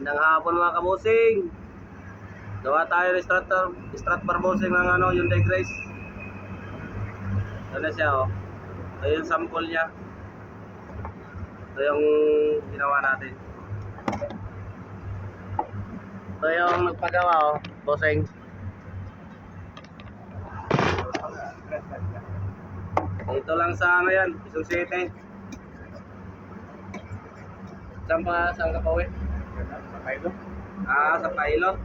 Magandang hapon mga kabusing. Gawa tayo ng strat bar bossing ng Hyundai Grace. Ito na siya oh. Ito yung sample niya. Ito yung ginawa natin. Ito yung nagpagawa oh, bossing. Ito lang sa yan, Quezon City. Saan ka pa uwi? Sa pilot? Sa pilot.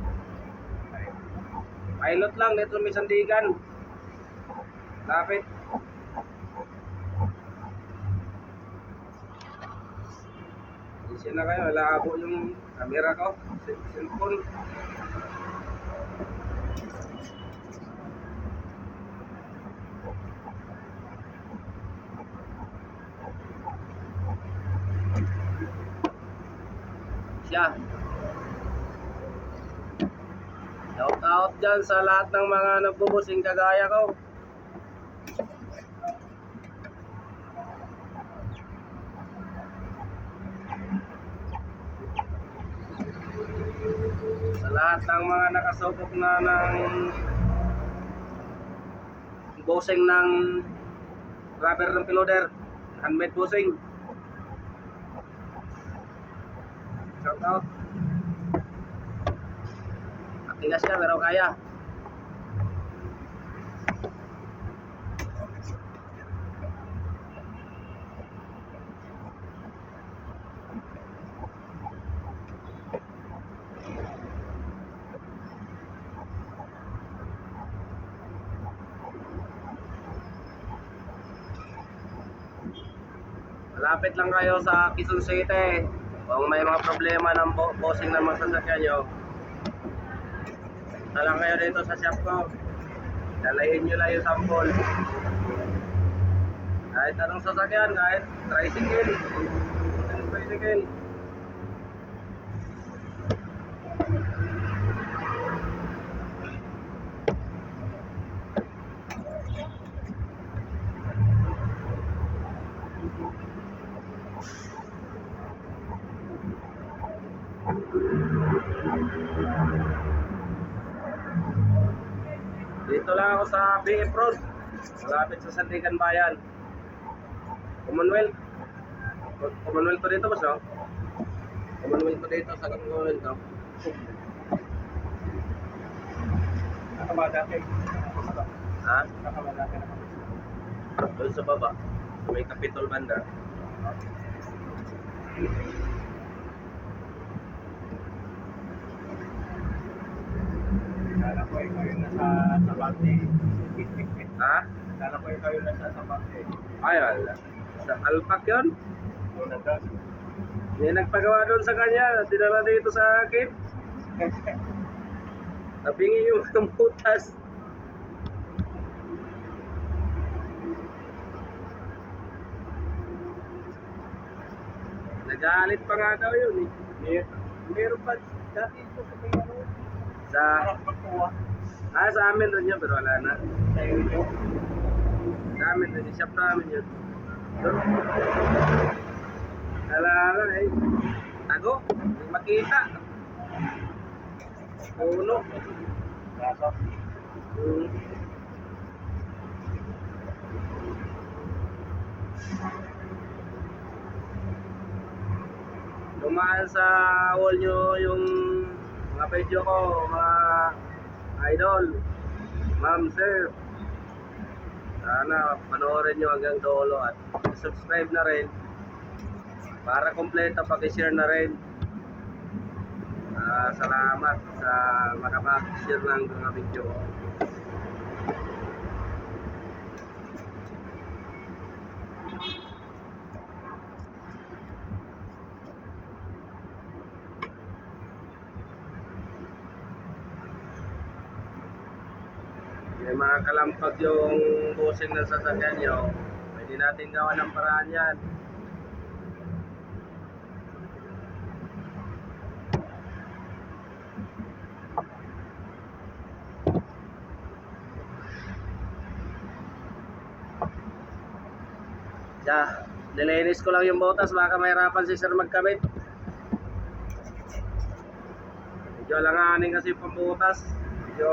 Pilot lang, dito may Sandigan. Lapit. Isya na kayo, labo yung camera ko. Cellphone. Siya. Shout out dyan sa lahat ng mga nagbubusing kagaya ko. Sa lahat ng mga nakasubok na ng busing ng rubber ng piloder, handmade busing. Shout out. Matigas siya pero kaya. Malapit lang kayo sa Quezon City. Kung may mga problema ng bossing ng mga sasakyan nyo, punta lang kayo dito sa shop ko. Dalahin nyo lang yung sample. Kahit anong sasakyan, kahit tricycle. Tricycle. Dito lang ako sa BF Road, malapit sa Sandigan Bayan. Commonwealth to dito boss, no? Commonwealth to dito sa Commonwealth to. Nakaba dati. Ha? Nakaba dati na kami. Doon sa baba, sa may Capitol banda. Kala ko ikaw yung nasa Sabate. Ha? Kala ko ikaw yung nasa Sabate. Ay, wala. Sa Alpac yun? Doon na doon. May nagpagawa doon sa kanya, dinala dito sa akin. Nabingi yung mga butas. Nagalit pa nga daw yun eh. Meron pa dati ito sa may ano. Sa sa amin rin yun, pero wala na. Sa iyo. Sa amin rin, shop namin yun. Wala eh. Tago, hindi makita. Puno. Kaso. Dumaan sa wall nyo yung mga video ko, mga idol, ma'am, sir. Sana panoorin nyo hanggang dulo at subscribe na rin para kompleto, paki-share na rin. Salamat sa makapag-share ng mga video. May mga kalampag yung busing ng sasakyan nyo, pwede natin gawa ng paraan yan. Nilinis ko lang yung botas, baka mahirapan si sir magkabit. Medyo alanganin kasi yung pambutas. Medyo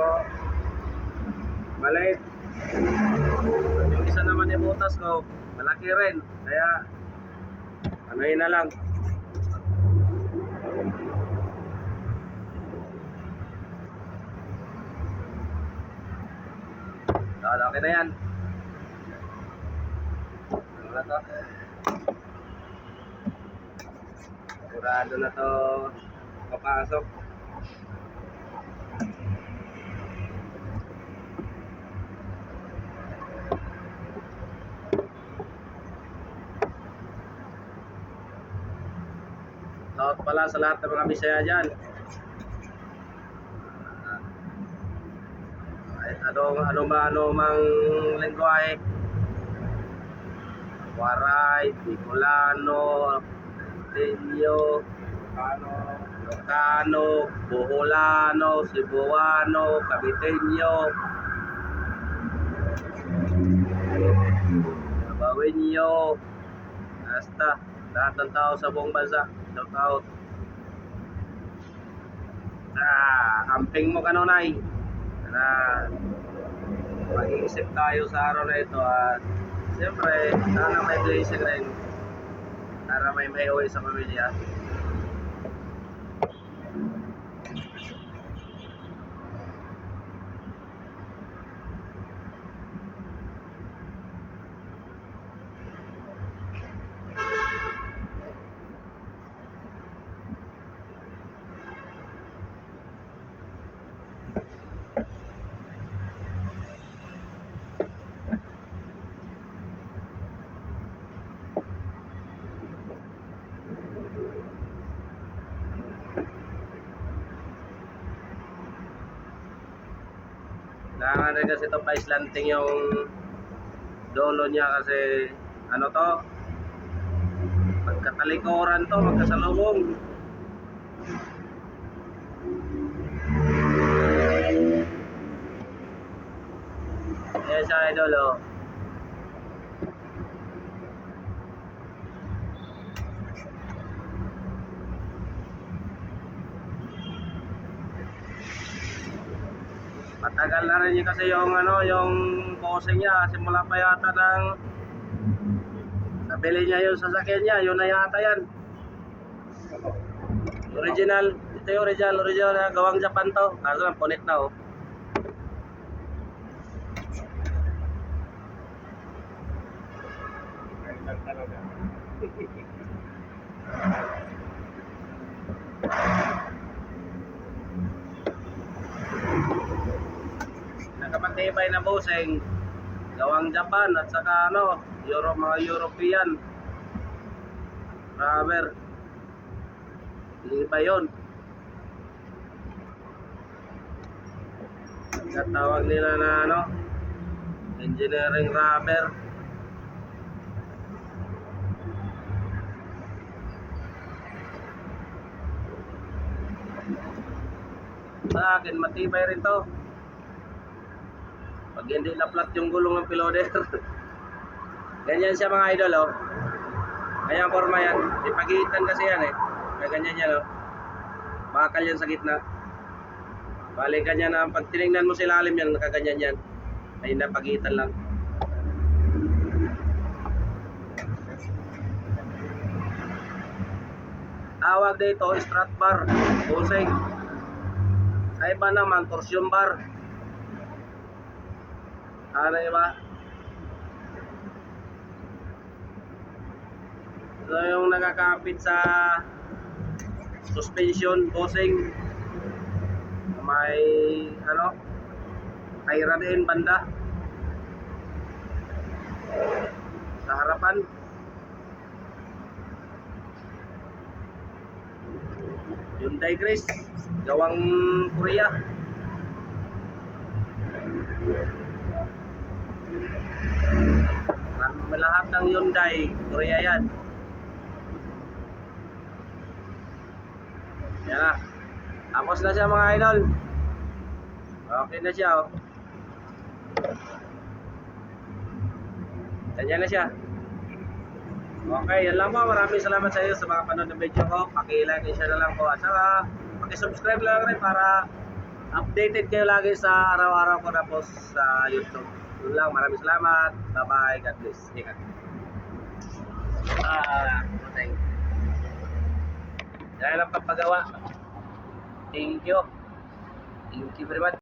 maliit. Yung isa naman yung butas ko, malaki rin. Kaya, anuhin na lang. So, okay na yan. Ano na to? Sigurado na to papasok. Shout pala sa lahat ng mga Bisaya dyan. Kahit ano mang lengguwahe. Waray, Bicolano, Tenyo, Ilocano, Boholano, Cebuano, Caviteño, Bawenyo, hasta lahat ng tao sa buong bansa. Shout out. Amping mo kanunay. Na mag-iisip tayo sa araw na ito at siyempre, sana may blessing rin para may uwi sa pamilya. Kailangan rin kasi ito pa-slanting yung dolo niya kasi ano to, magkatalikuran to, magkasalubong. Ayan siya idol oh. Matagal na rin kasi yung yung posing niya simula pa yata ng nabili niya yung sasakyan niya, yun na yata yan. Original, ito yung original na gawang Japan to. Kaso lang punit na oh. Ganyan talaga. Nakapagtibay na busing gawang Japan at saka mga European rubber. Iba yun. Ang tawag nila na engineering rubber. Sa akin matibay rin to. Pag hindi na-flat yung gulong ng piloder. Ganyan siya mga idol oh. Ayan forma yan. Ipagitan kasi yan eh. Kaya ganyan yan oh. Bakal yan sa gitna. Bali ganyan na pag tinignan mo sa ilalim yan, nakaganyan yan. Ay napagitan lang. Tawag dito strut bar. Busing. Sa iba naman torsion bar. Ano ba? So yung nakakapit sa suspension, bossing, may tira din banda sa harapan. Hyundai Crest, gawang Korea. Lahat ng Hyundai, Korea yan. Yan na. Tapos na siya mga idol. Okay na siya oh. Ganyan na siya. Okay, yan lang po. Maraming salamat sa iyo sa mga panood ng video ko. Paki-like and share na lang po. At saka Paki-subscribe lang rin para updated kayo lagi sa araw-araw ko na post sa YouTube. Yun lang, maraming salamat. Bye-bye. God bless. Ingat. Thank you. Dahil ang papagawa. Thank you. Thank you very much.